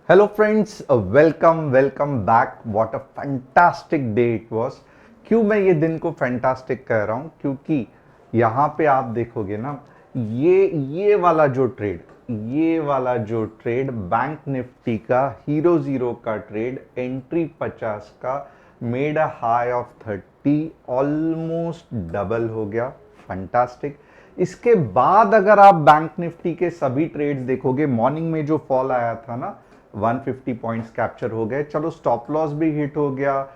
Hello friends, welcome back. What a fantastic day it was. क्यों मैं ये दिन को फैंटास्टिक कह रहा हूँ? क्योंकि यहाँ पे आप देखोगे ना, ये वाला जो ट्रेड, ये वाला जो ट्रेड बैंक निफ्टी का हीरो जीरो का ट्रेड एंट्री 50 का made a high of 30, almost double हो गया। फैंटास्टिक। इसके बाद अगर आप बैंक निफ्टी के सभी ट्रेड्स देखोगे, मॉर्निंग में जो फॉल आया था ना, 150 पॉइंट्स कैप्चर हो गए। चलो स्टॉप लॉस भी हिट हो गया,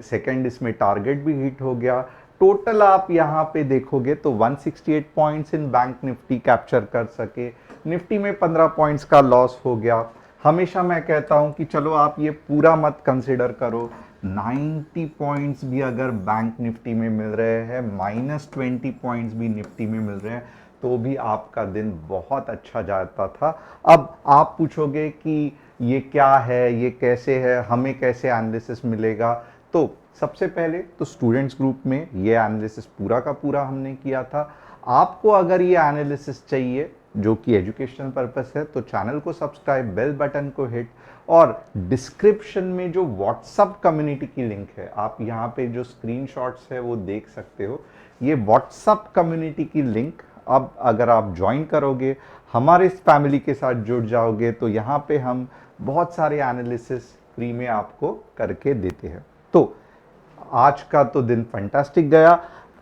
सेकंड इसमें टारगेट भी हिट हो गया। टोटल आप यहां पे देखोगे तो 168 points in bank Nifty capture कर सके। निफ्टी में 15 पॉइंट्स का लॉस हो गया। हमेशा मैं कहता हूं कि चलो आप ये पूरा मत कंसिडर करो, 90 पॉइंट्स भी अगर बैंक निफ्टी में मिल रहे हैं, -20 पॉइंट्स भी निफ्टी में मिल रहे हैं, तो भी आपका दिन बहुत अच्छा जाता था। अब आप पूछोगे कि ये क्या है, ये कैसे है, हमें कैसे एनालिसिस मिलेगा? तो सबसे पहले तो स्टूडेंट्स ग्रुप में ये एनालिसिस पूरा का पूरा हमने किया था। आपको अगर ये एनालिसिस चाहिए जो कि एजुकेशनल पर्पस है, तो चैनल को सब्सक्राइब, बेल बटन को हिट, और डिस्क्रिप्शन में जो व्हाट्सएप कम्युनिटी की लिंक है, आप यहाँ पे जो स्क्रीनशॉट्स है वो देख सकते हो। ये व्हाट्सएप कम्युनिटी की लिंक, अब अगर आप ज्वाइन करोगे, हमारे इस फैमिली के साथ जुड़ जाओगे, तो यहाँ पे हम बहुत सारे एनालिसिस फ्री में आपको करके देते हैं। तो आज का तो दिन फैंटास्टिक गया।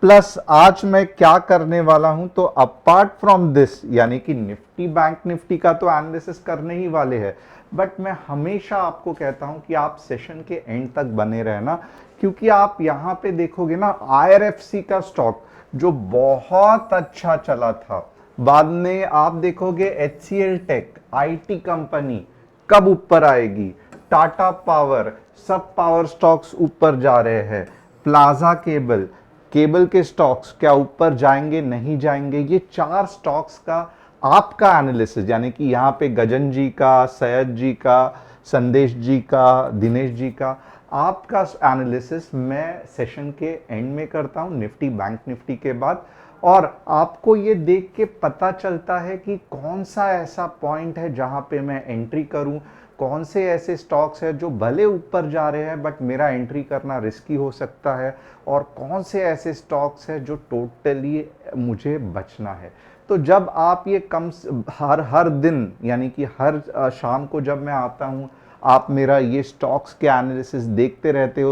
प्लस आज मैं क्या करने वाला हूं, तो अपार्ट फ्रॉम दिस, यानी कि निफ्टी बैंक निफ्टी का तो एनालिसिस करने ही वाले हैं, बट मैं हमेशा आपको कहता हूं कि आप सेशन के एंड तक बने रहना। क्योंकि आप यहां पे देखोगे ना, आईआरएफसी का स्टॉक जो बहुत अच्छा चला था, बाद में आप देखोगे एचसीएल टेक, आईटी कंपनी कब ऊपर आएगी, टाटा पावर, सब पावर स्टॉक्स ऊपर जा रहे हैं, प्लाजा केबल, केबल के स्टॉक्स क्या ऊपर जाएंगे नहीं जाएंगे, ये चार स्टॉक्स का आपका एनालिसिस, यानी कि यहाँ पे गजन जी का, सैयद जी का, संदेश जी का, दिनेश जी का, आपका एनालिसिस मैं सेशन के एंड में करता हूँ, निफ्टी बैंक निफ्टी के बाद। और आपको ये देख के पता चलता है कि कौन सा ऐसा पॉइंट है जहां पे मैं एंट्री करूं, कौन से ऐसे स्टॉक्स हैं जो भले ऊपर जा रहे हैं बट मेरा एंट्री करना रिस्की हो सकता है, और कौन से ऐसे स्टॉक्स हैं जो टोटली मुझे बचना है। तो जब आप ये कम हर हर दिन, यानी कि हर शाम को जब मैं आता हूँ, आप मेरा ये स्टॉक्स के एनालिसिस देखते रहते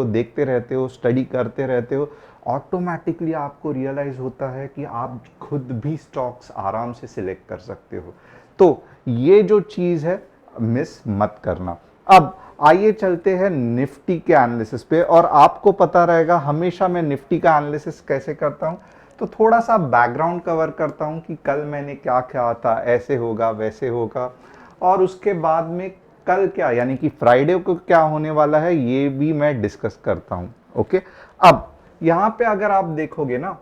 हो, स्टडी करते रहते हो, ऑटोमेटिकली आपको रियलाइज होता है कि आप खुद भी स्टॉक्स आराम से सिलेक्ट कर सकते हो। तो ये जो चीज़ है, मिस मत करना। अब आइए चलते हैं निफ्टी के एनालिसिस पे, और आपको पता रहेगा हमेशा मैं निफ्टी का एनालिसिस कैसे करता हूं। तो थोड़ा सा बैकग्राउंड कवर करता हूं कि कल मैंने क्या कहा था, ऐसे होगा वैसे होगा, और उसके बाद में कल क्या, यानी कि फ्राइडे को क्या होने वाला है, ये भी मैं डिस्कस करता हूं। ओके। अब यहां पे अगर आप देखोगे ना,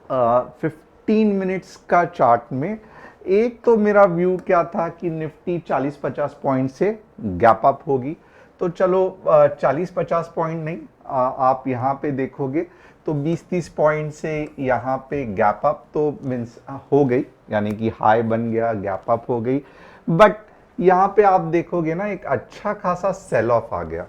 15 मिनट्स का चार्ट में, एक तो मेरा व्यू क्या था कि निफ्टी 40-50 पॉइंट से गैप अप होगी। तो चलो 40-50 पॉइंट नहीं, आप यहाँ पे देखोगे तो 20-30 पॉइंट से यहाँ पे गैप अप तो मीन्स हो गई, यानी कि हाई बन गया, गैप अप हो गई। बट यहाँ पे आप देखोगे ना, एक अच्छा खासा सेल ऑफ आ गया।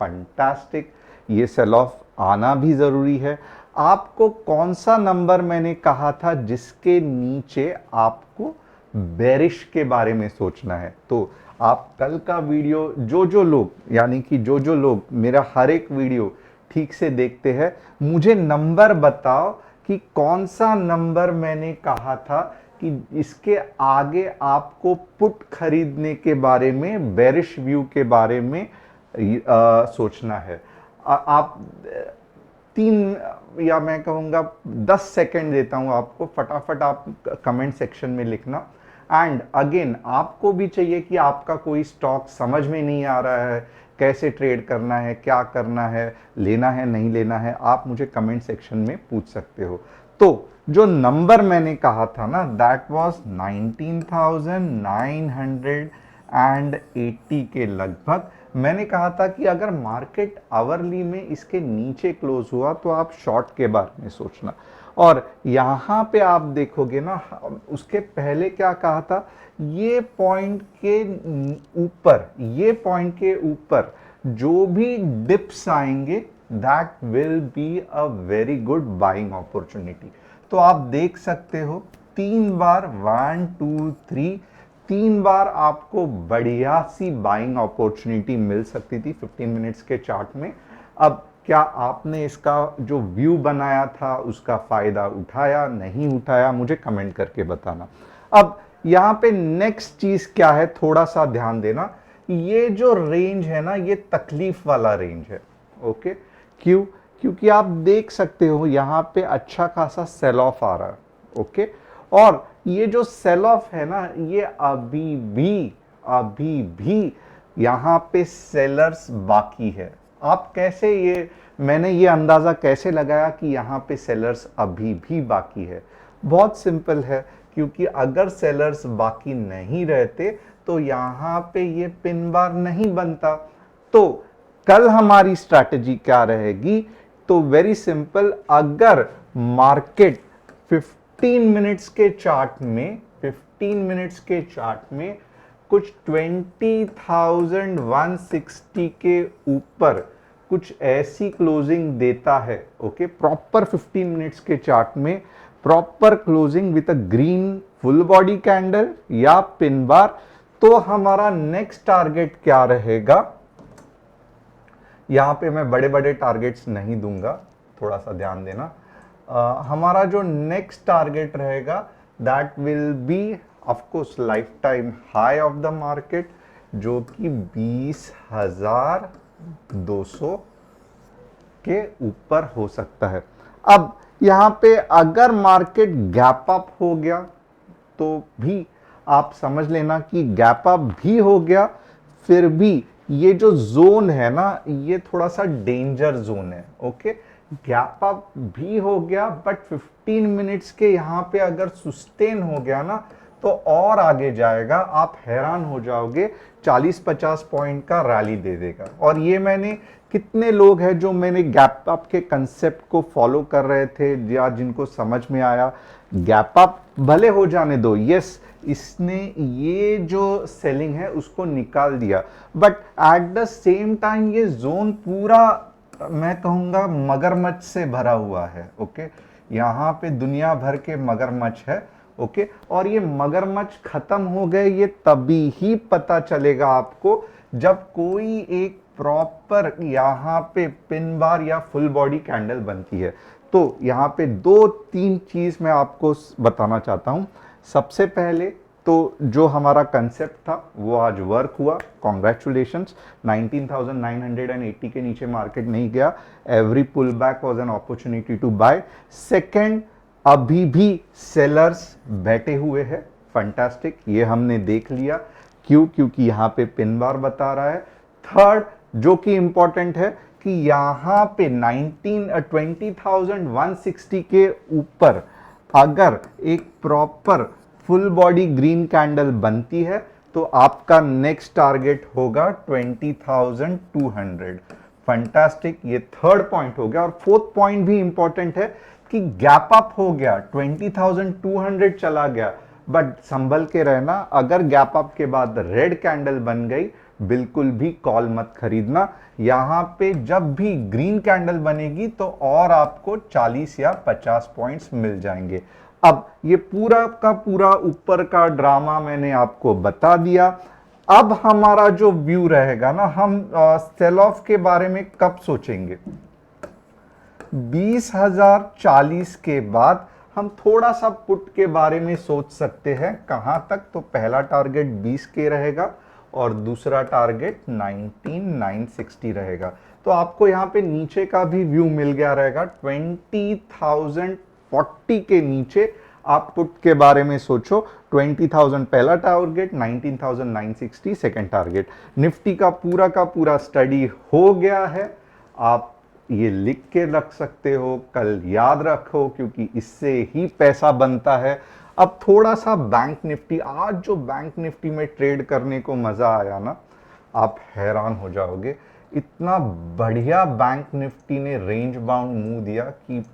फंटास्टिक। ये सेल ऑफ आना भी जरूरी है। आपको कौन सा नंबर मैंने कहा था जिसके नीचे आपको बेरिश के बारे में सोचना है? तो आप कल का वीडियो, जो जो लोग, यानी कि जो जो लोग मेरा हर एक वीडियो ठीक से देखते हैं, मुझे नंबर बताओ कि कौन सा नंबर मैंने कहा था कि इसके आगे आपको पुट खरीदने के बारे में, बेरिश व्यू के बारे में सोचना है। आप 3, या मैं कहूँगा 10 सेकेंड देता हूँ आपको, फटाफट आप कमेंट सेक्शन में लिखना। एंड अगेन आपको भी चाहिए कि आपका कोई स्टॉक समझ में नहीं आ रहा है, कैसे ट्रेड करना है, क्या करना है, लेना है नहीं लेना है, आप मुझे कमेंट सेक्शन में पूछ सकते हो। तो जो नंबर मैंने कहा था ना, दैट वाज 19,980 के लगभग। मैंने कहा था कि अगर मार्केट आवरली में इसके नीचे क्लोज हुआ तो आप शॉर्ट के बारे में सोचना। और यहाँ पे आप देखोगे ना, उसके पहले क्या कहा था, ये पॉइंट के ऊपर, ये पॉइंट के ऊपर जो भी डिप्स आएंगे that will be a very good buying opportunity. तो आप देख सकते हो 3 बार, 1 2 3, 3 बार आपको बढ़िया सी बाइंग अपॉर्चुनिटी मिल सकती थी 15 मिनट्स के चार्ट में। अब क्या आपने इसका जो व्यू बनाया था उसका फायदा उठाया नहीं उठाया, मुझे कमेंट करके बताना। अब यहां पे नेक्स्ट चीज क्या है, थोड़ा सा ध्यान देना, ये जो रेंज है ना ये तकलीफ वाला रेंज है। ओके, क्यों? क्योंकि आप देख सकते हो यहां पे अच्छा खासा सेल ऑफ आ रहा है। ओके, और ये जो सेल ऑफ है ना ये अभी भी यहां पे सेलर्स बाकी है। आप कैसे, ये मैंने ये अंदाजा कैसे लगाया कि यहां पे सेलर्स अभी भी बाकी है? बहुत सिंपल है, क्योंकि अगर सेलर्स बाकी नहीं रहते तो यहां पे ये पिन बार नहीं बनता। तो कल हमारी स्ट्रैटेजी क्या रहेगी? तो वेरी सिंपल, अगर मार्केट 15 मिनट्स के चार्ट में, 15 मिनट्स के चार्ट में कुछ 20,160 के ऊपर कुछ ऐसी क्लोजिंग देता है, ओके, प्रॉपर 15 मिनट्स के चार्ट में proper closing with a green full body candle या पिन बार, तो हमारा नेक्स्ट टारगेट क्या रहेगा? यहां पे मैं बड़े बड़े टारगेट्स नहीं दूंगा, थोड़ा सा ध्यान देना। हमारा जो नेक्स्ट टारगेट रहेगा that will be of course life time high of the market, जो कि 20,200 के ऊपर हो सकता है। अब यहां पे अगर मार्केट गैप अप हो गया तो भी आप समझ लेना कि गैप अप भी हो गया, फिर भी ये जो जोन है ना ये थोड़ा सा डेंजर जोन है। ओके, गैप अप भी हो गया बट 15 मिनट्स के यहां पे अगर सस्टेन हो गया ना तो और आगे जाएगा, आप हैरान हो जाओगे, 40-50 पॉइंट का रैली दे देगा। और ये मैंने, कितने लोग हैं जो मैंने गैप अप के कंसेप्ट को फॉलो कर रहे थे या जिनको समझ में आया, गैप अप भले हो जाने दो, यस इसने ये जो सेलिंग है उसको निकाल दिया, but at the same time ये जोन पूरा मैं कहूंगा मगरमच्छ से भरा हुआ है। ओके, यहाँ पे दुनिया भर के मगरमच्छ है। ओके, और ये मगरमच्छ खत्म हो गए ये तभी ही पता चलेगा आपको जब कोई एक प्रॉपर यहाँ पे पिन बार या फुल बॉडी कैंडल बनती है। तो यहाँ पे 2-3 चीज मैं आपको बताना चाहता हूं। सबसे पहले तो जो हमारा कंसेप्ट था वो आज वर्क हुआ, कॉन्ग्रेचुलेशंस। 19,980 के नीचे मार्केट नहीं गया, every pull back was an opportunity to buy. Second, अभी भी सेलर्स बैठे हुए हैं, फंटास्टिक, ये हमने देख लिया। क्यों? क्योंकि यहाँ पे पिन बार बता रहा है। थर्ड, जो कि इंपॉर्टेंट है कि यहाँ पे 20,160 के ऊपर अगर एक proper full body green candle बनती है तो आपका नेक्स्ट टारगेट होगा 20,200। फंटास्टिक, ये थर्ड पॉइंट हो गया। और फोर्थ पॉइंट भी इंपॉर्टेंट है कि गैप अप हो गया, 20,200 चला गया, बट संभल के रहना, अगर गैप अप के बाद रेड कैंडल बन गई बिल्कुल भी कॉल मत खरीदना। यहां पे जब भी ग्रीन कैंडल बनेगी तो और आपको 40 या 50 पॉइंट्स मिल जाएंगे। अब ये पूरा का पूरा ऊपर का ड्रामा मैंने आपको बता दिया। अब हमारा जो व्यू रहेगा ना, हम सेल ऑफ के बारे में कब सोचेंगे? 20,040 के बाद हम थोड़ा सा पुट के बारे में सोच सकते हैं। कहां तक? तो पहला टारगेट 20 के रहेगा और दूसरा टारगेट 19,960 रहेगा। तो आपको यहां पे नीचे का भी व्यू मिल गया रहेगा। 20,040 के नीचे आप पुट के बारे में सोचो। 20,000 पहला टारगेट, 19,960 सेकेंड टारगेट। निफ्टी का पूरा स्टडी हो गया है, आप ये लिख के रख सकते हो, कल याद रखो, क्योंकि इससे ही पैसा बनता है। अब थोड़ा सा बैंक निफ्टी, आज जो बैंक निफ्टी में ट्रेड करने को मजा आया ना, आप हैरान हो जाओगे। इतना बढ़िया बैंक निफ्टी ने रेंज बाउंड मूव दिया कि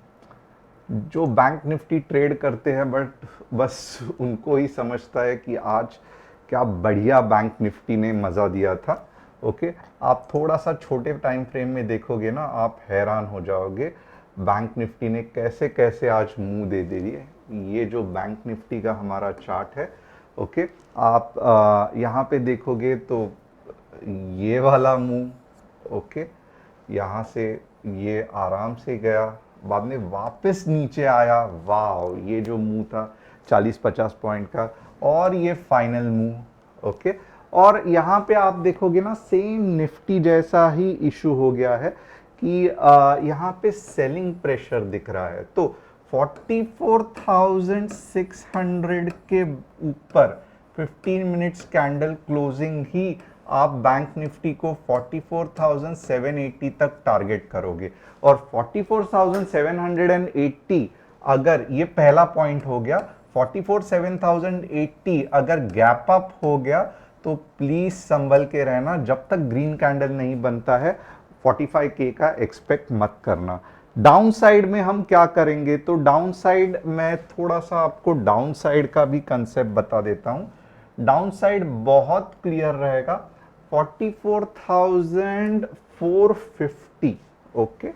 जो बैंक निफ्टी ट्रेड करते हैं बट बस उनको ही समझता है कि आज क्या बढ़िया बैंक निफ्टी ने मज़ा दिया था। ओके, आप थोड़ा सा छोटे टाइम फ्रेम में देखोगे ना, आप हैरान हो जाओगे बैंक निफ्टी ने कैसे कैसे आज मुंह दे दिए। ये जो बैंक निफ्टी का हमारा चार्ट है, ओके, आप यहाँ पे देखोगे तो ये वाला मुंह, ओके, यहाँ से ये आराम से गया, बाद में वापस नीचे आया, वाह, ये जो मुंह था 40-50 पॉइंट का, और ये फाइनल मुंह। ओके, और यहाँ पे आप देखोगे ना सेम निफ्टी जैसा ही इशू हो गया है कि यहाँ पे सेलिंग प्रेशर दिख रहा है। तो 44,600 के ऊपर 15 मिनट्स कैंडल क्लोजिंग ही आप बैंक निफ्टी को 44,780 तक टारगेट करोगे, और 44,780 अगर ये पहला पॉइंट हो गया, 44,780 अगर गैप अप हो गया तो प्लीज संभल के रहना, जब तक ग्रीन कैंडल नहीं बनता है 45K का एक्सपेक्ट मत करना। डाउन साइड में हम क्या करेंगे, तो डाउन साइड मैं थोड़ा सा आपको डाउन साइड का भी कंसेप्ट बता देता हूं। डाउन साइड बहुत क्लियर रहेगा, 44,450, ओके,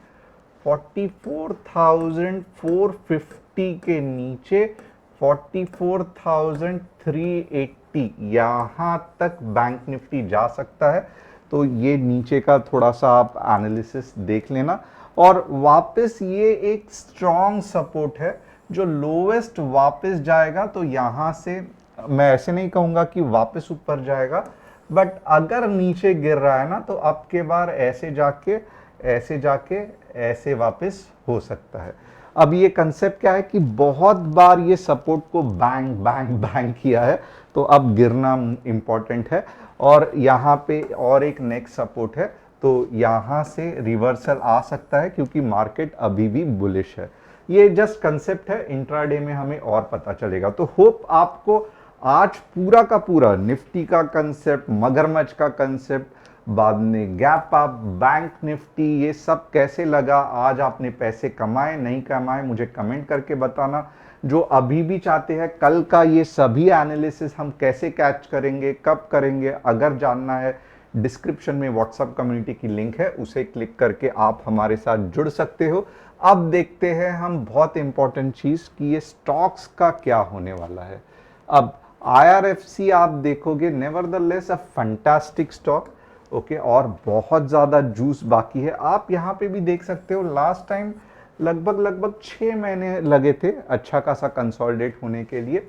44,450 के नीचे 44,380 यहां तक बैंक निफ्टी जा सकता है। तो ये नीचे का थोड़ा सा आप एनालिसिस देख लेना, और वापस ये एक स्ट्रॉन्ग सपोर्ट है, जो लोवेस्ट वापस जाएगा तो यहां से मैं ऐसे नहीं कहूंगा कि वापस ऊपर जाएगा, बट अगर नीचे गिर रहा है ना तो अब के बार ऐसे जाके ऐसे जाके ऐसे वापस हो सकता है। अब ये कंसेप्ट क्या है कि बहुत बार ये सपोर्ट को बैंग बैंग बैंग किया है, तो अब गिरना इंपॉर्टेंट है। और यहाँ पे और एक नेक्स्ट सपोर्ट है, तो यहाँ से रिवर्सल आ सकता है क्योंकि मार्केट अभी भी बुलिश है। ये जस्ट कंसेप्ट है, इंट्राडे में हमें और पता चलेगा। तो होप आपको आज पूरा का पूरा निफ्टी का कंसेप्ट, मगरमच्छ का कंसेप्ट, बाद में गैप अप, बैंक निफ्टी, ये सब कैसे लगा, आज आपने पैसे कमाए नहीं कमाए मुझे कमेंट करके बताना। जो अभी भी चाहते हैं कल का ये सभी एनालिसिस हम कैसे कैच करेंगे, कब करेंगे, अगर जानना है डिस्क्रिप्शन में व्हाट्सएप कम्युनिटी की लिंक है, उसे क्लिक करके आप हमारे साथ जुड़ सकते हो। अब देखते हैं हम बहुत इंपॉर्टेंट चीज कि ये स्टॉक्स का क्या होने वाला है। अब IRFC आप देखोगे, nevertheless a fantastic stock, okay, और बहुत ज़्यादा जूस बाकी है। आप यहाँ पे भी देख सकते हो, लास्ट टाइम लगभग 6 महीने लगे थे अच्छा खासा कंसोलिडेट होने के लिए।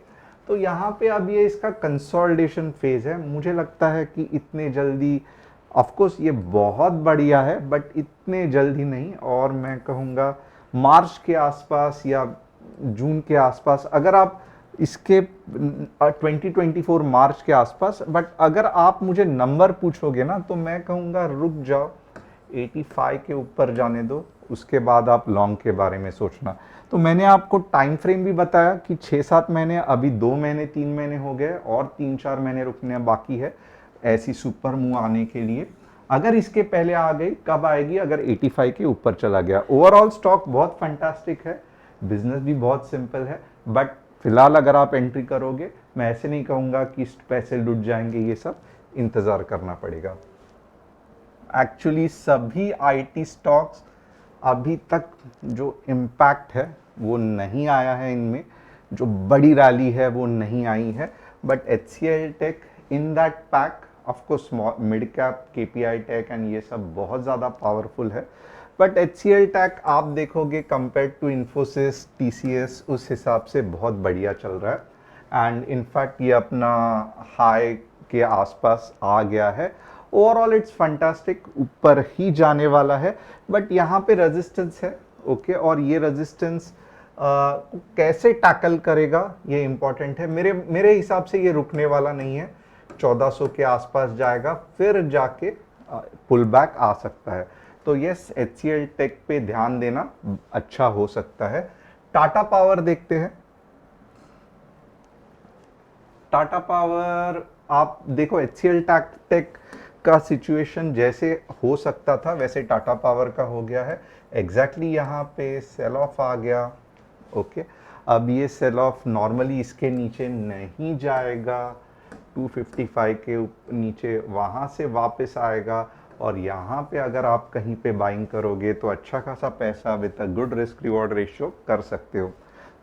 तो यहाँ पे अब ये इसका कंसोलिडेशन फेज है। मुझे लगता है कि इतने जल्दी, ऑफ कोर्स ये बहुत बढ़िया है बट इतने जल्दी नहीं, और मैं कहूँगा मार्च के आसपास या जून के आसपास, अगर आप इसके 2024 मार्च के आसपास, बट अगर आप मुझे नंबर पूछोगे ना तो मैं कहूँगा रुक जाओ, 85 के ऊपर जाने दो, उसके बाद आप लॉन्ग के बारे में सोचना। तो मैंने आपको टाइम फ्रेम भी बताया कि 6-7 महीने, अभी 2 महीने 3 महीने हो गए और 3-4 महीने रुकने बाकी है ऐसी सुपर मूव आने के लिए। अगर इसके पहले आ गई, कब आएगी, अगर 85 के ऊपर चला गया। ओवरऑल स्टॉक बहुत फैंटास्टिक है, बिजनेस भी बहुत सिंपल है, बट फिलहाल अगर आप एंट्री करोगे, मैं ऐसे नहीं कहूँगा कि पैसे लुट जाएंगे, ये सब इंतज़ार करना पड़ेगा। एक्चुअली सभी आईटी स्टॉक्स अभी तक जो इम्पैक्ट है वो नहीं आया है, इनमें जो बड़ी रैली है वो नहीं आई है, but HCL tech in that pack, of course mid cap KPI tech and ये सब बहुत ज़्यादा पावरफुल है, बट HCL टेक आप देखोगे कंपेयर टू इन्फोसिस, TCS, उस हिसाब से बहुत बढ़िया चल रहा है, एंड इनफैक्ट ये अपना हाई के आसपास आ गया है। ओवरऑल इट्स फैंटास्टिक, ऊपर ही जाने वाला है, बट यहाँ पे रेजिस्टेंस है, ओके, और ये रेजिस्टेंस कैसे टैकल करेगा ये इंपॉर्टेंट है। मेरे हिसाब से ये रुकने वाला नहीं है, 1400 के आसपास जाएगा, फिर जाके पुल बैक आ सकता है। तो यस, HCL टेक पे ध्यान देना अच्छा हो सकता है। टाटा पावर देखते हैं। टाटा पावर आप देखो, HCL टेक का सिचुएशन जैसे हो सकता था वैसे टाटा पावर का हो गया है। एग्जैक्टली यहाँ पे सेल ऑफ आ गया, ओके, अब ये सेल ऑफ नॉर्मली इसके नीचे नहीं जाएगा, 255 के नीचे वहाँ से वापस आएगा, और यहाँ पे अगर आप कहीं पे बाइंग करोगे तो अच्छा खासा पैसा with a good risk reward ratio कर सकते हो।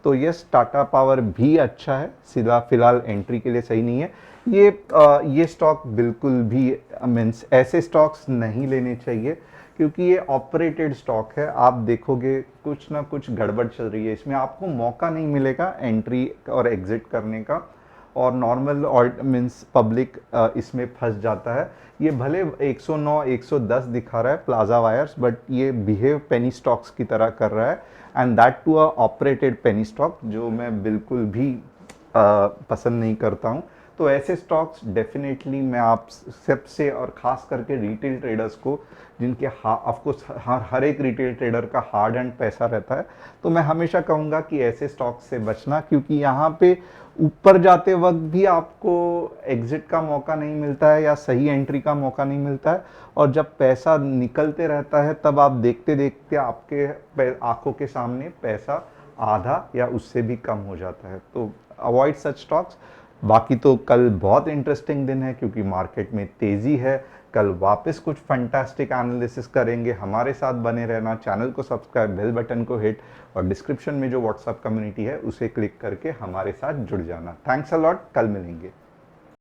तो यस, टाटा पावर भी अच्छा है, सीधा फिलहाल एंट्री के लिए सही नहीं है। ये स्टॉक बिल्कुल भी मीन्स ऐसे स्टॉक्स नहीं लेने चाहिए, क्योंकि ये ऑपरेटेड स्टॉक है। आप देखोगे कुछ ना कुछ गड़बड़ चल रही है इसमें, आपको मौका नहीं मिलेगा एंट्री और एग्जिट करने का, और नॉर्मल और मीन्स पब्लिक इसमें फंस जाता है। ये भले 109 110 दिखा रहा है प्लाजा वायर्स, बट ये बिहेव पेनी स्टॉक्स की तरह कर रहा है, and that too a operated penny stock, जो मैं बिल्कुल भी पसंद नहीं करता हूँ। तो ऐसे स्टॉक्स डेफिनेटली मैं आप सबसे, और ख़ास करके रिटेल ट्रेडर्स को, जिनके ऑफकोर्स हर एक रिटेल ट्रेडर का हार्ड एंड पैसा रहता है, तो मैं हमेशा कहूँगा कि ऐसे स्टॉक्स से बचना, क्योंकि यहाँ पे ऊपर जाते वक्त भी आपको एग्जिट का मौका नहीं मिलता है या सही एंट्री का मौका नहीं मिलता है, और जब पैसा निकलते रहता है तब आप देखते देखते आपके आंखों के सामने पैसा आधा या उससे भी कम हो जाता है। तो अवॉइड सच स्टॉक्स। बाकी तो कल बहुत इंटरेस्टिंग दिन है, क्योंकि मार्केट में तेज़ी है। कल वापस कुछ फंटास्टिक एनालिसिस करेंगे, हमारे साथ बने रहना। चैनल को सब्सक्राइब, बेल बटन को हिट, और डिस्क्रिप्शन में जो व्हाट्सएप कम्युनिटी है उसे क्लिक करके हमारे साथ जुड़ जाना। थैंक्स अ लॉट, कल मिलेंगे।